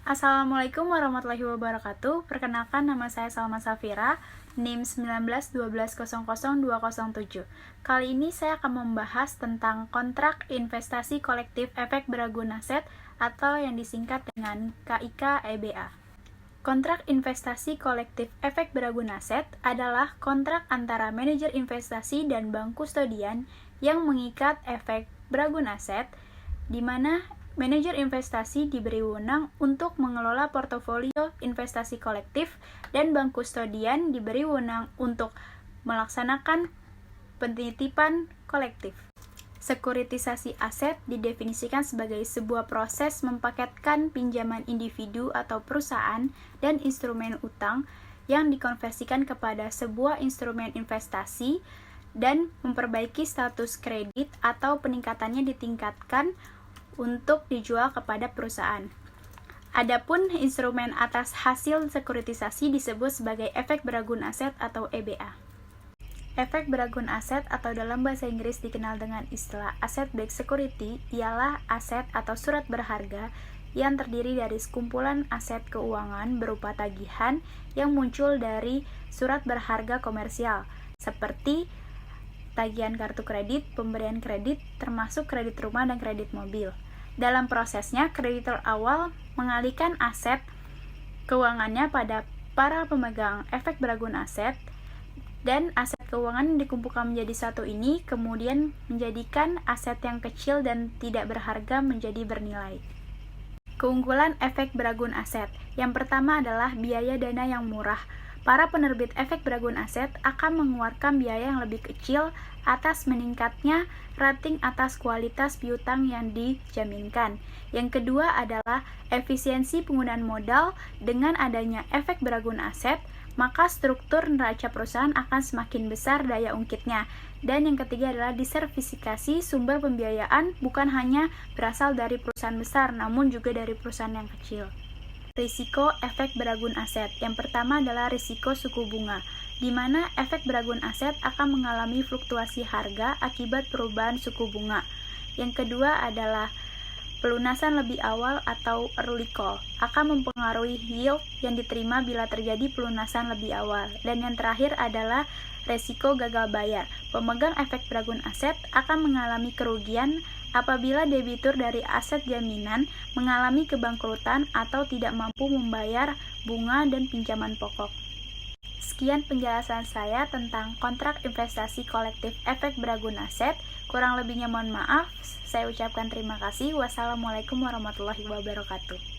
Assalamualaikum warahmatullahi wabarakatuh. Perkenalkan, nama saya Salma Safira, NIM 1912000207. Kali ini saya akan membahas tentang kontrak investasi kolektif efek beraguna aset atau yang disingkat dengan KIK EBA. Kontrak investasi kolektif efek beraguna aset adalah kontrak antara manajer investasi dan bank kustodian yang mengikat efek beraguna aset, di mana manajer investasi diberi wewenang untuk mengelola portofolio investasi kolektif dan bank kustodian diberi wewenang untuk melaksanakan penitipan kolektif. Sekuritisasi aset didefinisikan sebagai sebuah proses mempaketkan pinjaman individu atau perusahaan dan instrumen utang yang dikonversikan kepada sebuah instrumen investasi dan memperbaiki status kredit atau peningkatannya ditingkatkan untuk dijual kepada perusahaan. Adapun instrumen atas hasil sekuritisasi disebut sebagai efek beraguna aset atau EBA. Efek beraguna aset atau dalam bahasa Inggris dikenal dengan istilah asset-backed security ialah aset atau surat berharga yang terdiri dari sekumpulan aset keuangan berupa tagihan yang muncul dari surat berharga komersial seperti tagihan kartu kredit, pemberian kredit, termasuk kredit rumah dan kredit mobil. Dalam prosesnya, kreditor awal mengalihkan aset keuangannya pada para pemegang efek beraguna aset, dan aset keuangan yang dikumpulkan menjadi satu ini kemudian menjadikan aset yang kecil dan tidak berharga menjadi bernilai. Keunggulan efek beraguna aset. Yang pertama adalah biaya dana yang murah. Para penerbit efek beraguna aset akan mengeluarkan biaya yang lebih kecil atas meningkatnya rating atas kualitas piutang yang dijaminkan. Yang kedua adalah efisiensi penggunaan modal. Dengan adanya efek beraguna aset, maka struktur neraca perusahaan akan semakin besar daya ungkitnya. Dan yang ketiga adalah diversifikasi sumber pembiayaan, bukan hanya berasal dari perusahaan besar, namun juga dari perusahaan yang kecil. Risiko efek beraguna aset. Yang pertama adalah risiko suku bunga, di mana efek beraguna aset akan mengalami fluktuasi harga akibat perubahan suku bunga. Yang kedua adalah pelunasan lebih awal atau early call akan mempengaruhi yield yang diterima bila terjadi pelunasan lebih awal. Dan yang terakhir adalah resiko gagal bayar. Pemegang efek beraguna aset akan mengalami kerugian apabila debitur dari aset jaminan mengalami kebangkrutan atau tidak mampu membayar bunga dan pinjaman pokok. Sekian penjelasan saya tentang kontrak investasi kolektif efek beraguna aset. Kurang lebihnya mohon maaf. Saya ucapkan terima kasih. Wassalamualaikum warahmatullahi wabarakatuh.